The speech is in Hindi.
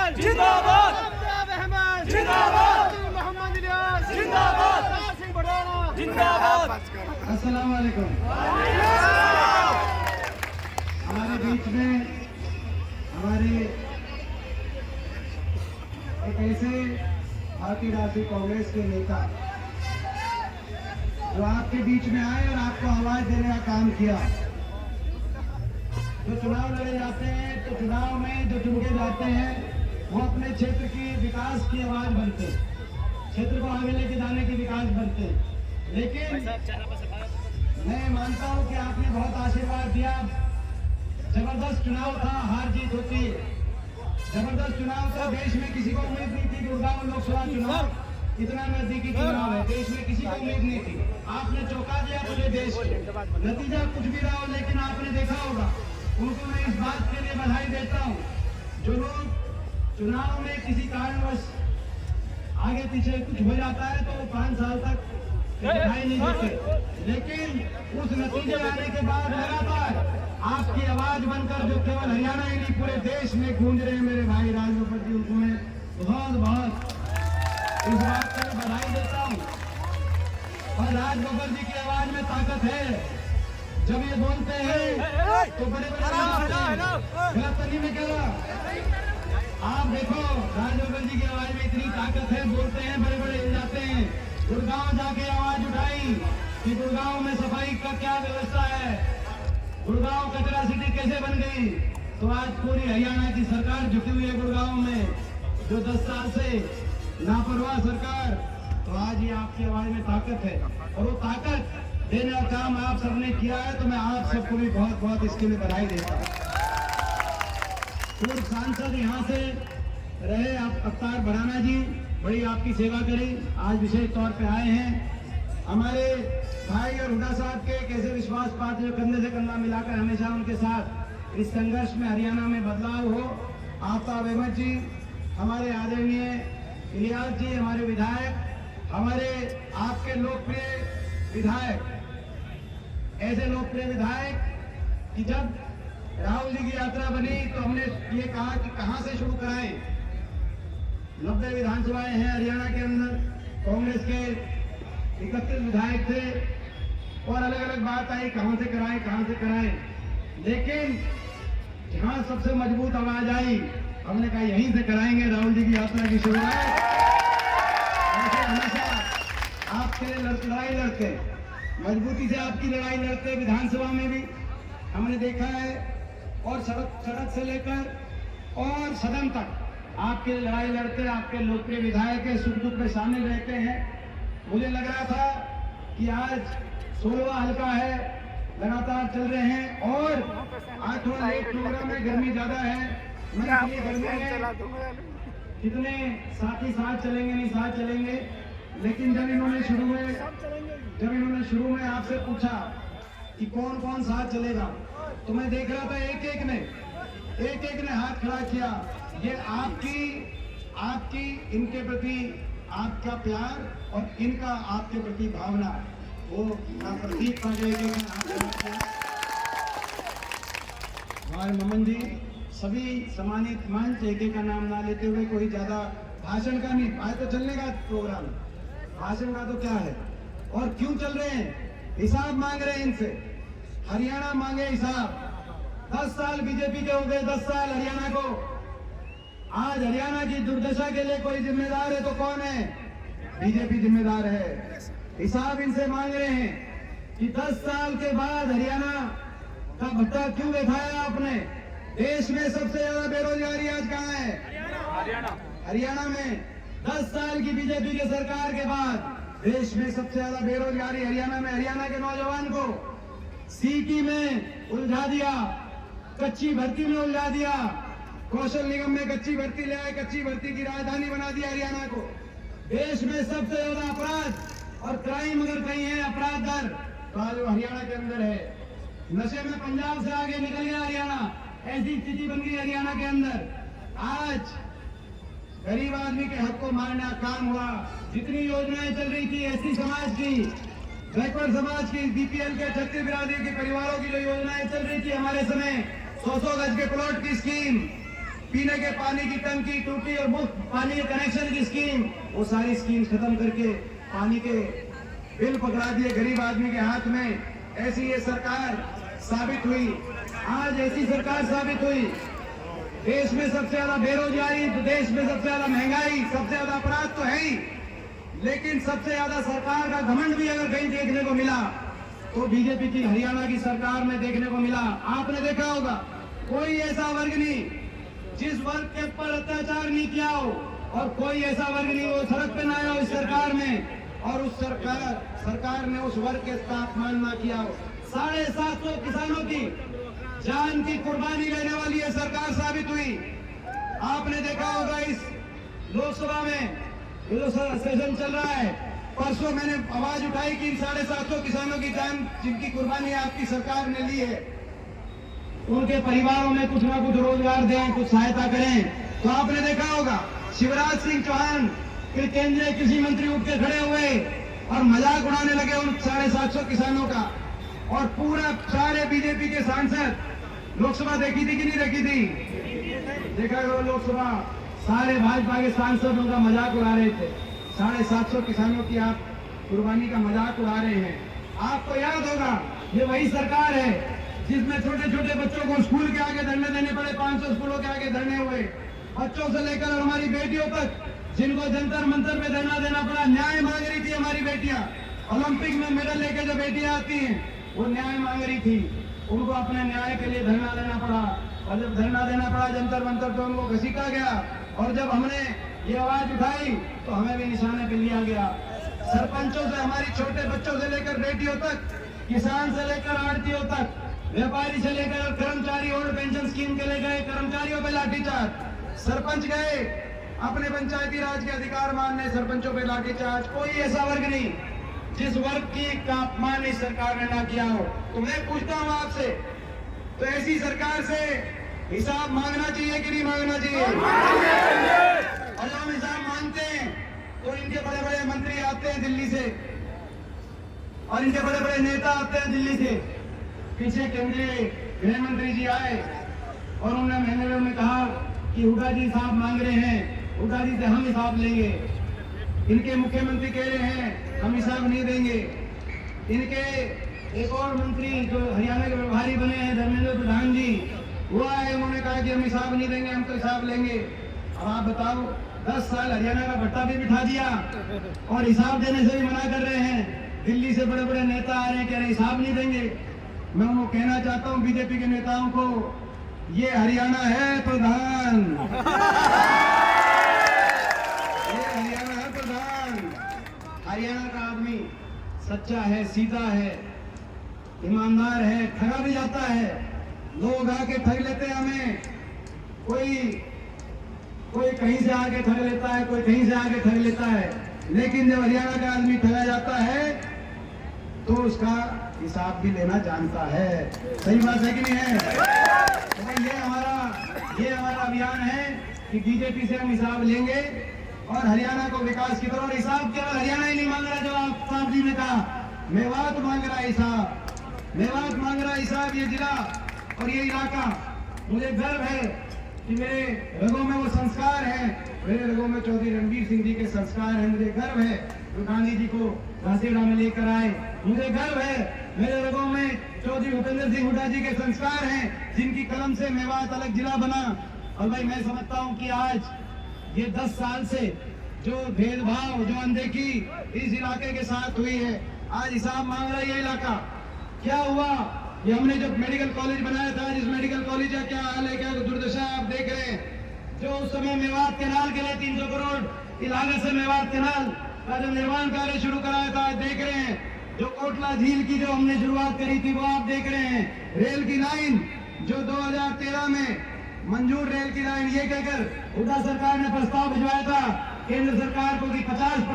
अहमद जिंदाबाद, अब्बाब अहमद जिंदाबाद, मोहम्मद इलियास जिंदाबाद, प्रताप सिंह भड़ाना जिंदाबाद। अस्सलाम वालेकुम। हमारे बीच में हमारे एक ऐसे भारतीय राष्ट्रीय कांग्रेस के नेता जो आपके बीच में आए और आपको आवाज देने का काम किया। जो चुनाव लड़े जाते हैं तो चुनाव में जो चुन के जाते हैं वो अपने क्षेत्र की विकास की आवाज बनते हैं, क्षेत्र को आगे लेके जाने की विकास बनते हैं। लेकिन मैं मानता हूं कि आपने बहुत आशीर्वाद दिया। जबरदस्त चुनाव था, हार जीत होती है, जबरदस्त चुनाव था। देश में किसी को उम्मीद नहीं थी कि गुड़गांव लोकसभा चुनाव इतना नजदीकी चुनाव है, देश में किसी को उम्मीद नहीं थी। आपने चौंका दिया पूरे देश को। नतीजा कुछ भी रहा हो, लेकिन आपने देखा होगा, उनको मैं इस बात के लिए बधाई देता हूँ जो लोग चुनाव में किसी कारणवश आगे पीछे कुछ हो जाता है तो वो 5 साल तक दिखाई नहीं देते, लेकिन उस नतीजे आने के बाद लगातार आपकी आवाज बनकर जो केवल हरियाणा ही नहीं पूरे देश में गूंज रहे हैं मेरे भाई राजगोपाल जी, उनको मैं बहुत बहुत इस बात के लिए बधाई देता हूँ। और राजगोपाल जी की आवाज में ताकत है। जब ये बोलते हैं तो बड़े बड़े गलत तो नहीं मैं कह रहा। आप देखो राजगोपाल जी की आवाज में इतनी ताकत है, बोलते हैं बड़े बड़े हिल जाते हैं। गुड़गांव जाके आवाज उठाई कि गुड़गांव में सफाई का क्या व्यवस्था है, गुड़गांव कचरा सिटी कैसे बन गई। तो आज पूरी हरियाणा की सरकार झुकी हुई है गुड़गांव में, जो 10 साल से लापरवाह सरकार। तो आज ये आपकी आवाज में ताकत है और वो ताकत देने का काम आप सबने किया है, तो मैं आप सबको भी बहुत बहुत इसके लिए बधाई देता हूँ। पूर्व सांसद यहाँ से रहे आप अवतार भड़ाना जी, बड़ी आपकी सेवा करी, आज विशेष तौर पे आए हैं। हमारे भाई और हुड्डा साहब के कैसे विश्वास पात्र जो कंधे से कंधा मिलाकर हमेशा उनके साथ इस संघर्ष में हरियाणा में बदलाव हो। आफ्ताब अहमद जी, हमारे आदरणीय इलियास जी, हमारे विधायक, हमारे आपके लोकप्रिय विधायक, ऐसे लोकप्रिय विधायक कि जब राहुल जी की यात्रा बनी तो हमने ये कहा कि कहां से शुरू कराएं। 90 विधानसभाएं हैं हरियाणा के अंदर, कांग्रेस के 31 विधायक थे और अलग अलग बात आई कहां से कराएं। लेकिन जहां सबसे मजबूत आवाज आई, हमने कहा यहीं से कराएंगे राहुल जी की यात्रा की शुरुआत। ऐसे हमेशा आपके लिए लड़ाई लड़ते, मजबूती से आपकी लड़ाई लड़ते, विधानसभा में भी हमने देखा है और सड़क से लेकर और सदन तक आपके लिए लड़ाई लड़ते। आपके लोकप्रिय विधायक है, सुख दुख में शामिल रहते हैं। मुझे लग रहा था कि आज 16वां हल्का है, लगातार चल रहे हैं और आज थोड़ा लेट प्रोग्राम है, गर्मी ज्यादा है। मैं इसलिए गर्मी में कितने साथी साथ चलेंगे नहीं साथ चलेंगे, लेकिन जब इन्होंने शुरू में आपसे पूछा कि कौन कौन साथ चलेगा, तो मैं देख रहा था एक एक ने हाथ खड़ा किया। ये आपकी इनके प्रति आपका प्यार और इनका आपके प्रति भावना, वो प्रतीक था जो एक ने हाथ खड़ा किया। हमारे ममन जी, सभी सम्मानित मंच, एक का नाम ना लेते हुए, कोई ज्यादा भाषण का नहीं, आज तो चलने का प्रोग्राम, भाषण का तो क्या है। और क्यों चल रहे हैं, हिसाब मांग रहे हैं इनसे, हरियाणा मांगे हिसाब। 10 साल बीजेपी के हो गए, 10 साल हरियाणा को। आज हरियाणा की दुर्दशा के लिए कोई जिम्मेदार है तो कौन है, बीजेपी जिम्मेदार है। हिसाब इनसे मांग रहे हैं कि 10 साल के बाद हरियाणा का भत्ता क्यों दिखाया आपने। देश में सबसे ज्यादा बेरोजगारी आज कहाँ है, हरियाणा में। 10 साल की बीजेपी के सरकार के बाद देश में सबसे ज्यादा बेरोजगारी हरियाणा में। हरियाणा के नौजवान को सीटी में उलझा दिया, कच्ची भर्ती में उलझा दिया, कौशल निगम में कच्ची भर्ती ले आए, कच्ची भर्ती की राजधानी बना दिया हरियाणा को। देश में सबसे ज्यादा अपराध और क्राइम अगर कहीं है, अपराध दर, तो आज हरियाणा के अंदर है। नशे में पंजाब से आगे निकल गया हरियाणा, ऐसी स्थिति बन गई हरियाणा के अंदर। आज गरीब आदमी के हक को मारने का काम हुआ। जितनी योजनाएं चल रही थी एससी समाज की, बैकवर्ड समाज की, बीपीएल के 36 बिरादरी के परिवारों की जो योजनाएं चल रही थी हमारे समय, 100 गज के प्लॉट की स्कीम, पीने के पानी की टंकी टूटी और मुफ्त पानी के कनेक्शन की स्कीम, वो सारी स्कीम खत्म करके पानी के बिल पकड़ा दिए गरीब आदमी के हाथ में। ऐसी ये सरकार साबित हुई, आज ऐसी सरकार साबित हुई। देश में सबसे ज्यादा बेरोजगारी, देश में सबसे ज्यादा महंगाई, सबसे ज्यादा अपराध तो है ही, लेकिन सबसे ज्यादा सरकार का घमंड भी अगर कहीं देखने को मिला तो बीजेपी की हरियाणा की सरकार में देखने को मिला। आपने देखा होगा, कोई ऐसा वर्ग नहीं जिस वर्ग के ऊपर अत्याचार नहीं किया हो, और कोई ऐसा वर्ग नहीं वो सड़क पे ना आया हो इस सरकार में, और उस सरकार ने उस वर्ग के साथ अपमान ना किया हो। 750 किसानों की जान की कुर्बानी लेने वाली ये सरकार साबित हुई। आपने देखा होगा इस लोकसभा में ये जो सेशन चल रहा है, परसों मैंने आवाज उठाई कि इन 750 किसानों की जान जिनकी कुर्बानी आपकी सरकार ने ली है, उनके परिवारों में कुछ ना कुछ रोजगार दें, कुछ सहायता करें। तो आपने देखा होगा शिवराज सिंह चौहान के केंद्रीय कृषि मंत्री उठ के खड़े हुए और मजाक उड़ाने लगे उन 750 किसानों का, और पूरा सारे बीजेपी के सांसद लोकसभा देखी थी कि नहीं देखी थी? देखा करो लोकसभा, सारे भाजपा के सांसद उनका मजाक उड़ा रहे थे। 750 किसानों की आप कुर्बानी का मजाक उड़ा रहे हैं। आपको याद होगा ये वही सरकार है जिसमें छोटे छोटे बच्चों को स्कूल के आगे धरने देने पड़े, 500 स्कूलों के आगे धरने हुए, बच्चों से लेकर हमारी बेटियों तक जिनको जंतर मंतर पे धरना देना पड़ा। न्याय मांग रही थी हमारी बेटियां, ओलंपिक में मेडल लेके जो बेटियां आती हैं वो न्याय मांग रही थी, उनको अपने न्याय के लिए धरना देना पड़ा, और जब धरना देना पड़ा जंतर मंतर तो उनको घसीटा गया, और जब हमने ये आवाज उठाई तो हमें भी निशाने पे लिया गया। सरपंचों से हमारी छोटे बच्चों से लेकर बेटियों तक, किसान से लेकर आड़तियों तक, व्यापारी से लेकर कर्मचारी ओल्ड पेंशन स्कीम के ले गए कर्मचारियों पे लाठीचार्ज, सरपंच गए अपने पंचायती राज के अधिकार मानने, सरपंचों पे लाठीचार्ज। कोई ऐसा वर्ग नहीं जिस वर्ग की का अपमान इस सरकार ने ना किया हो। तो मैं पूछता हूं आपसे, तो ऐसी सरकार से हिसाब मांगना चाहिए कि नहीं मांगना चाहिए? और जब हम हिसाब मांगते हैं तो इनके बड़े बड़े मंत्री आते हैं दिल्ली से, और इनके बड़े बड़े नेता आते हैं दिल्ली से। पीछे केंद्रीय गृह मंत्री जी आए और उन्होंने कहा कि हुड्डा जी हिसाब मांग रहे हैं, हुड्डा जी से हम हिसाब लेंगे। इनके मुख्यमंत्री कह रहे हैं हम हिसाब नहीं देंगे। इनके एक और मंत्री जो हरियाणा के प्रभारी बने हैं धर्मेंद्र प्रधान जी, वो आए, उन्होंने कहा कि हम हिसाब नहीं देंगे, हम तो हिसाब लेंगे। अब आप बताओ, 10 साल हरियाणा का भट्टा भी बिठा दिया और हिसाब देने से भी मना कर रहे हैं। दिल्ली से बड़े बड़े नेता आ रहे हैं, कह रहे हिसाब नहीं देंगे। मैं उनको कहना चाहता हूं बीजेपी के नेताओं को, ये हरियाणा है प्रधान, ये हरियाणा है प्रधान। हरियाणा का आदमी सच्चा है, सीधा है, ईमानदार है, ठगा भी जाता है, लोग आके ठग लेते हैं हमें, कोई कहीं से आके ठग लेता है, कोई कहीं से आके ठग लेता है, लेकिन जब हरियाणा का आदमी ठगा जाता है तो उसका हिसाब भी लेना जानता है। सही बात है कि नहीं है? तो भाई ये हमारा अभियान है कि बीजेपी से हम हिसाब लेंगे और हरियाणा को विकास की तरफ। और हिसाब केवल हरियाणा ही नहीं मांग रहा, जो आप साहब जी ने कहा, मेवात मांग रहा है हिसाब, मेवात मांग रहा है हिसाब। ये जिला और ये इलाका, मुझे गर्व है कि मेरे रगों में वो संस्कार है, मेरे रगों में चौधरी रणबीर सिंह जी के संस्कार हैं। मुझे गर्व है जो गांधी जी को घासीडा में लेकर आए। मुझे गर्व है मेरे रगों में चौधरी भूपेंद्र सिंह हुड्डा जी के संस्कार हैं, जिनकी कलम से मेवात अलग जिला बना। और भाई मैं समझता हूं कि आज ये 10 साल से जो भेदभाव, जो अनदेखी इस इलाके के साथ हुई है, आज हिसाब मांग रहा है ये इलाका। क्या हुआ? ये हमने जो मेडिकल कॉलेज बनाया था, जिस मेडिकल कॉलेज का क्या हाल है, क्या दुर्दशा आप देख रहे हैं। जो उस समय मेवात कैनाल के लिए 300 करोड़ की लागत से मेवात कैनाल का जो निर्माण कार्य शुरू कराया था, आज देख रहे हैं। जो कोटला झील की जो हमने शुरुआत करी थी वो आप देख रहे हैं। रेल की लाइन जो 2013 में मंजूर रेल की लाइन, ये कहकर हुड्डा सरकार ने प्रस्ताव भिजवाया था केंद्र सरकार को कि 50%